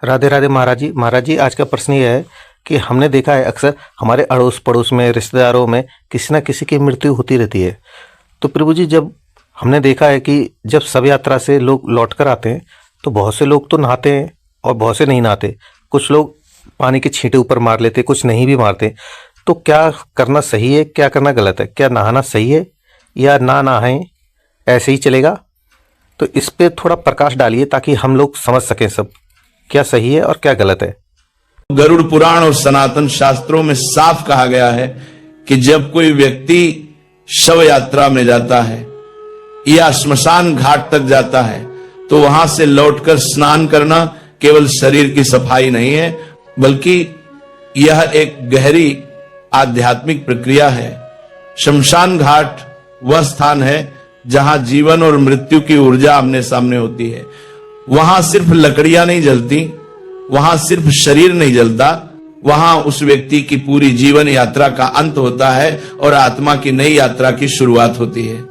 राधे राधे महाराज जी। महाराज जी, आज का प्रश्न ये है कि हमने देखा है अक्सर हमारे अड़ोस पड़ोस में, रिश्तेदारों में किसी ना किसी की मृत्यु होती रहती है। तो प्रभु जी, जब हमने देखा है कि जब शव यात्रा से लोग लौट कर आते हैं तो बहुत से लोग तो नहाते हैं और बहुत से नहीं नहाते। कुछ लोग पानी के छींटे ऊपर मार लेते, कुछ नहीं भी मारते। तो क्या करना सही है, क्या करना गलत है? क्या नहाना सही है या ना नहाएं, ऐसे ही चलेगा? तो इस पे थोड़ा प्रकाश डालिए ताकि हम लोग समझ सकें सब, क्या सही है और क्या गलत है। गरुड़ पुराण और सनातन शास्त्रों में साफ कहा गया है कि जब कोई व्यक्ति शव यात्रा में जाता है या श्मशान घाट तक जाता है तो वहां से लौटकर स्नान करना केवल शरीर की सफाई नहीं है, बल्कि यह एक गहरी आध्यात्मिक प्रक्रिया है। शमशान घाट वह स्थान है जहां जीवन और मृत्यु की ऊर्जा आमने सामने होती है। वहां सिर्फ लकड़ियां नहीं जलती, वहां सिर्फ शरीर नहीं जलता, वहां उस व्यक्ति की पूरी जीवन यात्रा का अंत होता है और आत्मा की नई यात्रा की शुरुआत होती है।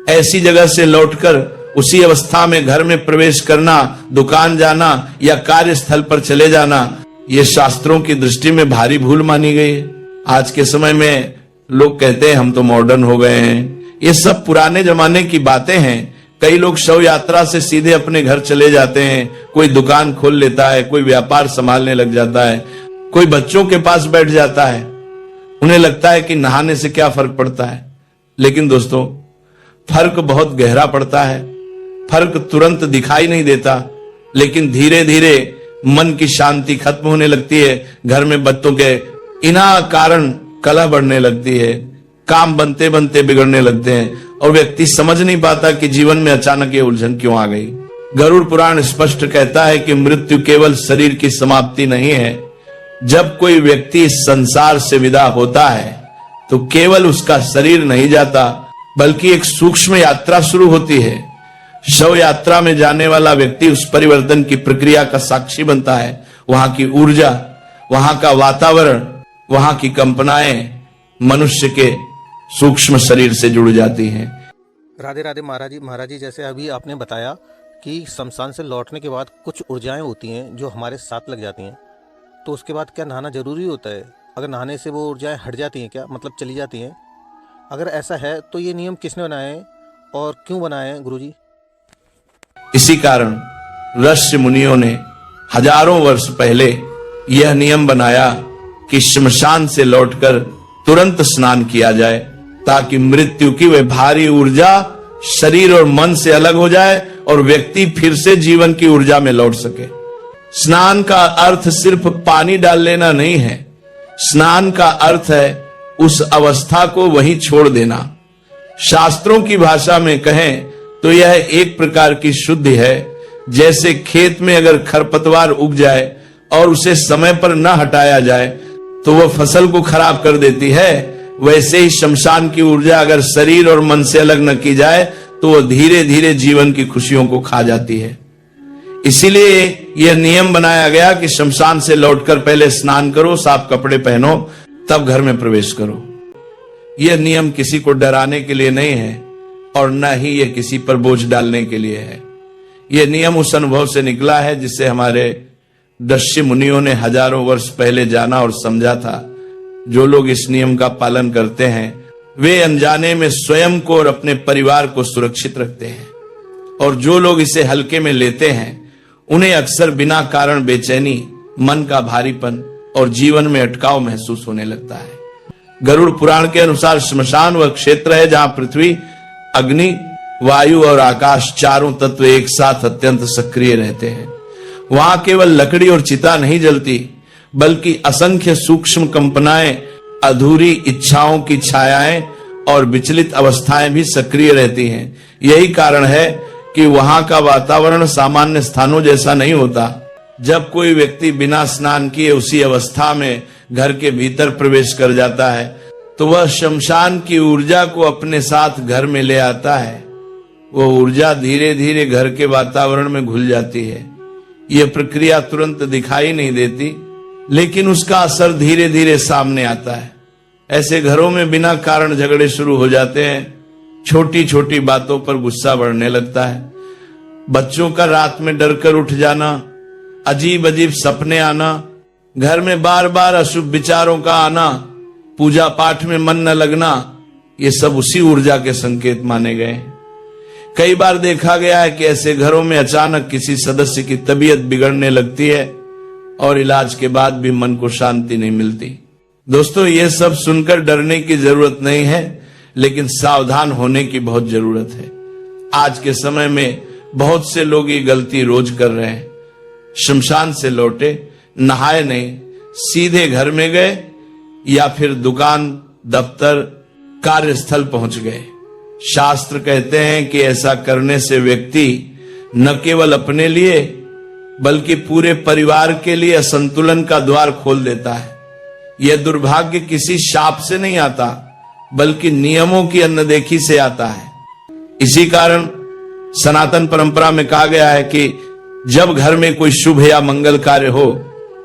ऐसी जगह से लौटकर उसी अवस्था में घर में प्रवेश करना, दुकान जाना या कार्यस्थल पर चले जाना, ये शास्त्रों की दृष्टि में भारी भूल मानी गई है। आज के समय में लोग कहते हैं हम तो मॉडर्न हो गए हैं। ये सब पुराने जमाने की बातें हैं। कई लोग शव यात्रा से सीधे अपने घर चले जाते हैं, कोई दुकान खोल लेता है, कोई व्यापार संभालने लग जाता है, कोई बच्चों के पास बैठ जाता है। उन्हें लगता है कि नहाने से क्या फर्क पड़ता है, लेकिन दोस्तों फर्क बहुत गहरा पड़ता है। फर्क तुरंत दिखाई नहीं देता, लेकिन धीरे धीरे मन की शांति खत्म होने लगती है। घर में बच्चों के इना कारण कलह बढ़ने लगती है, काम बनते बनते बिगड़ने लगते हैं और व्यक्ति समझ नहीं पाता कि जीवन में अचानक ये उलझन क्यों आ गई। गरुड़ पुराण स्पष्ट कहता है कि मृत्यु केवल शरीर की समाप्ति नहीं है। जब कोई व्यक्ति इस संसार से विदा होता है तो केवल उसका शरीर नहीं जाता, बल्कि एक सूक्ष्म यात्रा शुरू होती है। शव यात्रा में जाने वाला व्यक्ति उस परिवर्तन की प्रक्रिया का साक्षी बनता है। वहां की ऊर्जा, वहां का वातावरण, वहां की कंपनाएं मनुष्य के सूक्ष्म शरीर से जुड़ जाती हैं। राधे राधे महाराज जी। महाराज जी, जैसे अभी आपने बताया कि शमशान से लौटने के बाद कुछ ऊर्जाएं होती हैं जो हमारे साथ लग जाती हैं, तो उसके बाद क्या नहाना जरूरी होता है? अगर नहाने से वो ऊर्जाएं हट जाती हैं, क्या मतलब चली जाती हैं? अगर ऐसा है तो ये नियम किसने बनाए हैं और क्यों बनाए हैं गुरुजी? इसी कारण ऋषि मुनियों ने हजारों वर्ष पहले यह नियम बनाया कि श्मशान से लौटकर तुरंत स्नान किया जाए, ताकि मृत्यु की वह भारी ऊर्जा शरीर और मन से अलग हो जाए और व्यक्ति फिर से जीवन की ऊर्जा में लौट सके। स्नान का अर्थ सिर्फ पानी डाल लेना नहीं है। स्नान का अर्थ है उस अवस्था को वहीं छोड़ देना। शास्त्रों की भाषा में कहें तो यह एक प्रकार की शुद्धि है। जैसे खेत में अगर खरपतवार उग जाए और उसे समय पर न हटाया जाए तो वह फसल को खराब कर देती है, वैसे ही शमशान की ऊर्जा अगर शरीर और मन से अलग न की जाए तो वह धीरे धीरे जीवन की खुशियों को खा जाती है। इसीलिए यह नियम बनाया गया कि शमशान से लौटकर पहले स्नान करो, साफ कपड़े पहनो, तब घर में प्रवेश करो। यह नियम किसी को डराने के लिए नहीं है और न ही यह किसी पर बोझ डालने के लिए है। यह नियम उस अनुभव से निकला है जिसे हमारे ऋषि मुनियों ने हजारों वर्ष पहले जाना और समझा था। जो लोग इस नियम का पालन करते हैं वे अनजाने में स्वयं को और अपने परिवार को सुरक्षित रखते हैं, और जो लोग इसे हल्के में लेते हैं उन्हें अक्सर बिना कारण बेचैनी, मन का भारीपन और जीवन में अटकाव महसूस होने लगता है। गरुड़ पुराण के अनुसार श्मशान वह क्षेत्र है जहां पृथ्वी, अग्नि, वायु और आकाश चारों तत्व एक साथ अत्यंत सक्रिय रहते हैं। वहां केवल लकड़ी और चिता नहीं जलती, बल्कि असंख्य सूक्ष्म कंपनाएं, अधूरी इच्छाओं की छायाएं और विचलित अवस्थाएं भी सक्रिय रहती हैं। यही कारण है कि वहां का वातावरण सामान्य स्थानों जैसा नहीं होता। जब कोई व्यक्ति बिना स्नान किए उसी अवस्था में घर के भीतर प्रवेश कर जाता है तो वह शमशान की ऊर्जा को अपने साथ घर में ले आता है। वह ऊर्जा धीरे धीरे घर के वातावरण में घुल जाती है। यह प्रक्रिया तुरंत दिखाई नहीं देती, लेकिन उसका असर धीरे धीरे सामने आता है। ऐसे घरों में बिना कारण झगड़े शुरू हो जाते हैं। छोटी छोटी बातों पर गुस्सा बढ़ने लगता है। बच्चों का रात में डरकर उठ जाना, अजीब अजीब सपने आना, घर में बार बार अशुभ विचारों का आना, पूजा पाठ में मन न लगना, ये सब उसी ऊर्जा के संकेत माने गए। कई बार देखा गया है कि ऐसे घरों में अचानक किसी सदस्य की तबीयत बिगड़ने लगती है और इलाज के बाद भी मन को शांति नहीं मिलती। दोस्तों, ये सब सुनकर डरने की जरूरत नहीं है, लेकिन सावधान होने की बहुत जरूरत है। आज के समय में बहुत से लोग ये गलती रोज कर रहे हैं। शमशान से लौटे, नहाए नहीं, सीधे घर में गए या फिर दुकान, दफ्तर, कार्यस्थल पहुंच गए। शास्त्र कहते हैं कि ऐसा करने से व्यक्ति न केवल अपने लिए बल्कि पूरे परिवार के लिए असंतुलन का द्वार खोल देता है। यह दुर्भाग्य किसी शाप से नहीं आता, बल्कि नियमों की अनदेखी से आता है। इसी कारण सनातन परंपरा में कहा गया है कि जब घर में कोई शुभ या मंगल कार्य हो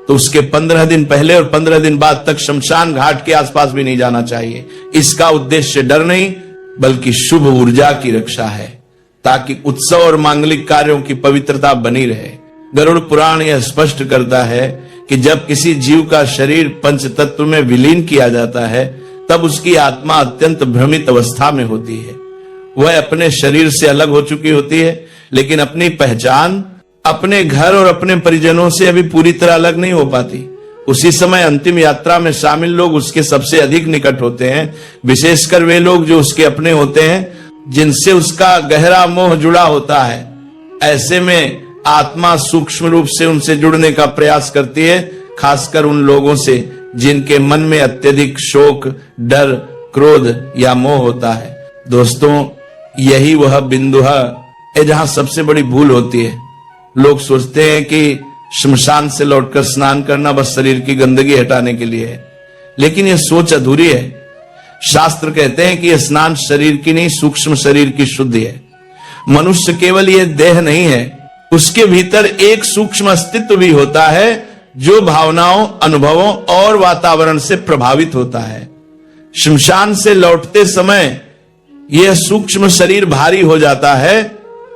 तो उसके 15 दिन पहले और 15 दिन बाद तक शमशान घाट के आसपास भी नहीं जाना चाहिए। इसका उद्देश्य डर नहीं बल्कि शुभ ऊर्जा की रक्षा है, ताकि उत्सव और मांगलिक कार्यों की पवित्रता बनी रहे। गरुड़ पुराण यह स्पष्ट करता है कि जब किसी जीव का शरीर पंच तत्व में विलीन किया जाता है तब उसकी आत्मा अत्यंत भ्रमित अवस्था में होती है। वह अपने शरीर से अलग हो चुकी होती है, लेकिन अपनी पहचान अपने घर और अपने परिजनों से अभी पूरी तरह अलग नहीं हो पाती। उसी समय अंतिम यात्रा में शामिल लोग उसके सबसे अधिक निकट होते हैं, विशेषकर वे लोग जो उसके अपने होते हैं, जिनसे उसका गहरा मोह जुड़ा होता है। ऐसे में आत्मा सूक्ष्म रूप से उनसे जुड़ने का प्रयास करती है, खासकर उन लोगों से जिनके मन में अत्यधिक शोक, डर, क्रोध या मोह होता है। दोस्तों, यही वह बिंदु है जहां सबसे बड़ी भूल होती है। लोग सोचते हैं कि शमशान से लौटकर स्नान करना बस शरीर की गंदगी हटाने के लिए है, लेकिन यह सोच अधूरी है। शास्त्र कहते हैं कि यह स्नान शरीर की नहीं, सूक्ष्म शरीर की शुद्धि है। मनुष्य केवल यह देह नहीं है, उसके भीतर एक सूक्ष्म अस्तित्व भी होता है जो भावनाओं, अनुभवों और वातावरण से प्रभावित होता है। शमशान से लौटते समय यह सूक्ष्म शरीर भारी हो जाता है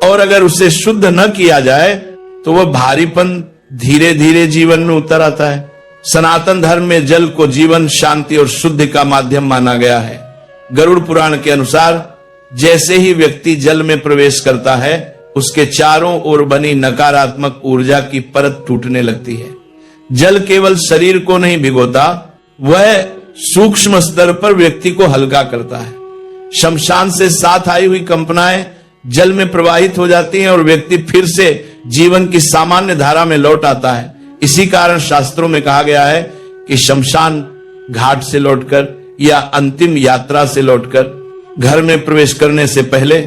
और अगर उसे शुद्ध न किया जाए तो वह भारीपन धीरे धीरे जीवन में उतर आता है। सनातन धर्म में जल को जीवन, शांति और शुद्धि का माध्यम माना गया है। गरुड़ पुराण के अनुसार जैसे ही व्यक्ति जल में प्रवेश करता है, उसके चारों ओर बनी नकारात्मक ऊर्जा की परत टूटने लगती है। जल केवल शरीर को नहीं भिगोता, वह सूक्ष्म स्तर पर व्यक्ति को हल्का करता है। शमशान से साथ आई हुई कंपनाएं जल में प्रवाहित हो जाती हैं और व्यक्ति फिर से जीवन की सामान्य धारा में लौट आता है। इसी कारण शास्त्रों में कहा गया है कि शमशान घाट से लौटकर या अंतिम यात्रा से लौटकर घर में प्रवेश करने से पहले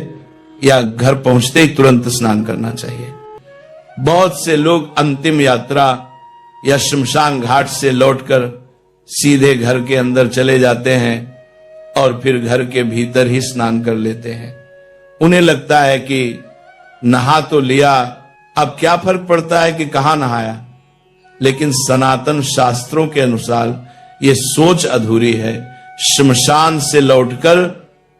या घर पहुंचते ही तुरंत स्नान करना चाहिए। बहुत से लोग अंतिम यात्रा या शमशान घाट से लौटकर सीधे घर के अंदर चले जाते हैं और फिर घर के भीतर ही स्नान कर लेते हैं। उन्हें लगता है कि नहा तो लिया, अब क्या फर्क पड़ता है कि कहां नहाया। लेकिन सनातन शास्त्रों के अनुसार यह सोच अधूरी है। शमशान से लौटकर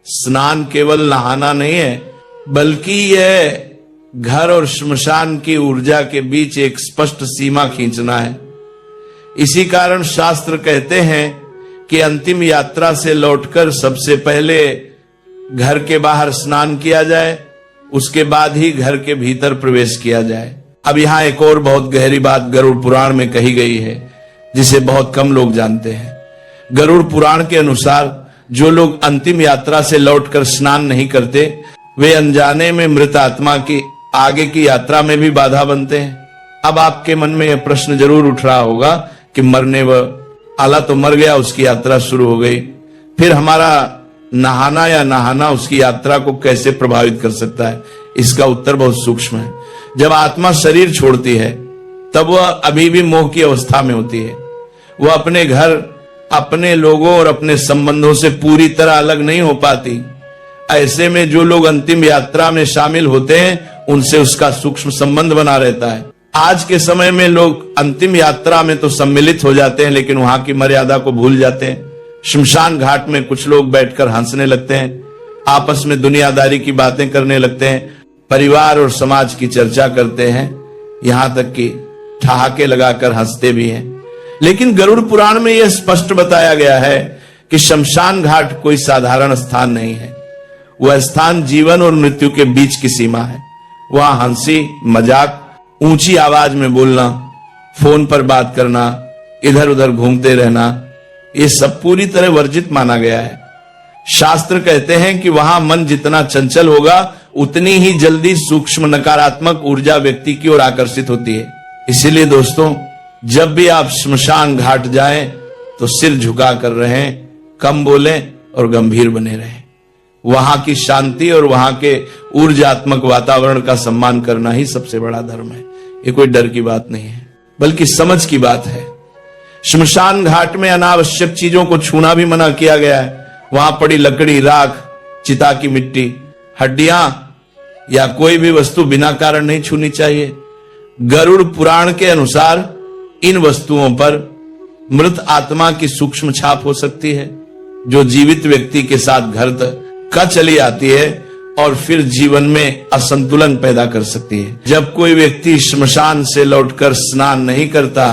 स्नान केवल नहाना नहीं है, बल्कि यह घर और शमशान की ऊर्जा के बीच एक स्पष्ट सीमा खींचना है। इसी कारण शास्त्र कहते हैं कि अंतिम यात्रा से लौटकर सबसे पहले घर के बाहर स्नान किया जाए, उसके बाद ही घर के भीतर प्रवेश किया जाए। अब यहां एक और बहुत गहरी बात गरुड़ पुराण में कही गई है, जिसे बहुत कम लोग जानते हैं। गरुड़ पुराण के अनुसार जो लोग अंतिम यात्रा से लौटकर स्नान नहीं करते, वे अनजाने में मृत आत्मा की आगे की यात्रा में भी बाधा बनते हैं। अब आपके मन में यह प्रश्न जरूर उठ रहा होगा कि मरने आला तो मर गया, उसकी यात्रा शुरू हो गई, फिर हमारा नहाना या नहाना उसकी यात्रा को कैसे प्रभावित कर सकता है। इसका उत्तर बहुत सूक्ष्म है। जब आत्मा शरीर छोड़ती है तब वह अभी भी मोह की अवस्था में होती है। वह अपने घर, अपने लोगों और अपने संबंधों से पूरी तरह अलग नहीं हो पाती। ऐसे में जो लोग अंतिम यात्रा में शामिल होते हैं, उनसे उसका सूक्ष्म संबंध बना रहता है। आज के समय में लोग अंतिम यात्रा में तो सम्मिलित हो जाते हैं, लेकिन वहां की मर्यादा को भूल जाते हैं। शमशान घाट में कुछ लोग बैठकर हंसने लगते हैं, आपस में दुनियादारी की बातें करने लगते हैं, परिवार और समाज की चर्चा करते हैं, यहां तक कि ठहाके लगाकर हंसते भी हैं। लेकिन गरुड़ पुराण में यह स्पष्ट बताया गया है कि शमशान घाट कोई साधारण स्थान नहीं है। वह स्थान जीवन और मृत्यु के बीच की सीमा है। वहां हंसी मजाक, ऊंची आवाज में बोलना, फोन पर बात करना, इधर उधर घूमते रहना, ये सब पूरी तरह वर्जित माना गया है। शास्त्र कहते हैं कि वहां मन जितना चंचल होगा उतनी ही जल्दी सूक्ष्म नकारात्मक ऊर्जा व्यक्ति की ओर आकर्षित होती है। इसीलिए दोस्तों, जब भी आप श्मशान घाट जाएं तो सिर झुका कर रहें, कम बोलें और गंभीर बने रहें। वहां की शांति और वहां के ऊर्जात्मक वातावरण का सम्मान करना ही सबसे बड़ा धर्म है। ये कोई डर की बात नहीं है, बल्कि समझ की बात है। श्मशान घाट में अनावश्यक चीजों को छूना भी मना किया गया है। वहां पड़ी लकड़ी, राख, चिता की मिट्टी, हड्डियां या कोई भी वस्तु बिना कारण नहीं छूनी चाहिए। गरुड़ पुराण के अनुसार इन वस्तुओं पर मृत आत्मा की सूक्ष्म छाप हो सकती है, जो जीवित व्यक्ति के साथ घर तक चली आती है और फिर जीवन में असंतुलन पैदा कर सकती है। जब कोई व्यक्ति श्मशान से लौटकर स्नान नहीं करता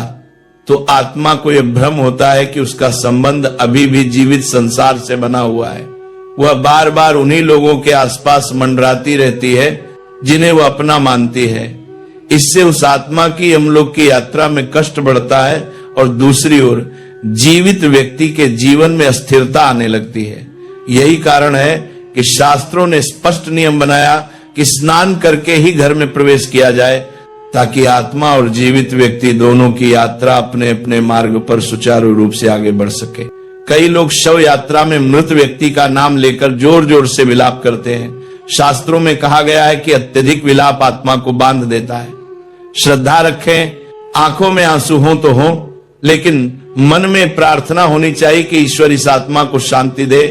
तो आत्मा को यह भ्रम होता है कि उसका संबंध अभी भी जीवित संसार से बना हुआ है। वह बार बार उन्हीं लोगों के आसपास मंडराती रहती है जिन्हें वह अपना मानती है। इससे उस आत्मा की यमलोक की यात्रा में कष्ट बढ़ता है और दूसरी ओर जीवित व्यक्ति के जीवन में अस्थिरता आने लगती है। यही कारण है कि शास्त्रों ने स्पष्ट नियम बनाया कि स्नान करके ही घर में प्रवेश किया जाए, ताकि आत्मा और जीवित व्यक्ति दोनों की यात्रा अपने अपने मार्ग पर सुचारू रूप से आगे बढ़ सके। कई लोग शव यात्रा में मृत व्यक्ति का नाम लेकर जोर जोर से विलाप करते हैं। शास्त्रों में कहा गया है कि अत्यधिक विलाप आत्मा को बांध देता है। श्रद्धा रखें, आंखों में आंसू हो तो हो, लेकिन मन में प्रार्थना होनी चाहिए कि ईश्वर इस आत्मा को शांति दे।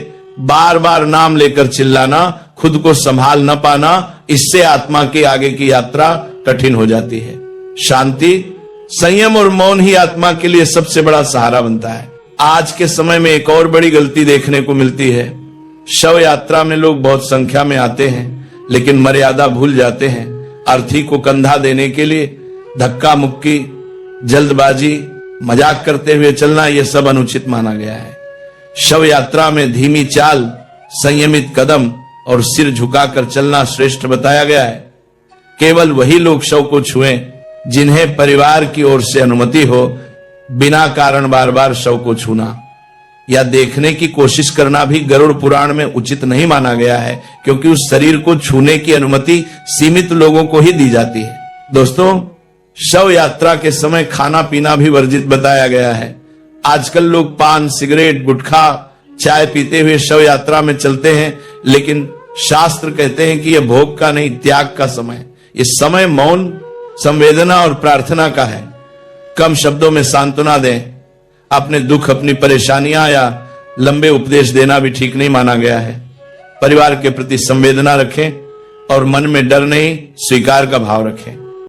बार बार नाम लेकर चिल्लाना, खुद को संभाल न पाना, इससे आत्मा की आगे की यात्रा कठिन हो जाती है। शांति, संयम और मौन ही आत्मा के लिए सबसे बड़ा सहारा बनता है। आज के समय में एक और बड़ी गलती देखने को मिलती है। शव यात्रा में लोग बहुत संख्या में आते हैं, लेकिन मर्यादा भूल जाते हैं। अर्थी को कंधा देने के लिए धक्का मुक्की, जल्दबाजी, मजाक करते हुए चलना, यह सब अनुचित माना गया है। शव यात्रा में धीमी चाल, संयमित कदम और सिर झुकाकर चलना श्रेष्ठ बताया गया है। केवल वही लोग शव को छुएं जिन्हें परिवार की ओर से अनुमति हो। बिना कारण बार बार शव को छूना या देखने की कोशिश करना भी गरुड़ पुराण में उचित नहीं माना गया है, क्योंकि उस शरीर को छूने की अनुमति सीमित लोगों को ही दी जाती है। दोस्तों, शव यात्रा के समय खाना पीना भी वर्जित बताया गया है। आजकल लोग पान, सिगरेट, गुटखा, चाय पीते हुए शव यात्रा में चलते हैं, लेकिन शास्त्र कहते हैं कि यह भोग का नहीं, त्याग का समय। इस समय मौन, संवेदना और प्रार्थना का है। कम शब्दों में सांत्वना दें। अपने दुख, अपनी परेशानियां या लंबे उपदेश देना भी ठीक नहीं माना गया है। परिवार के प्रति संवेदना रखें और मन में डर नहीं, स्वीकार का भाव रखें।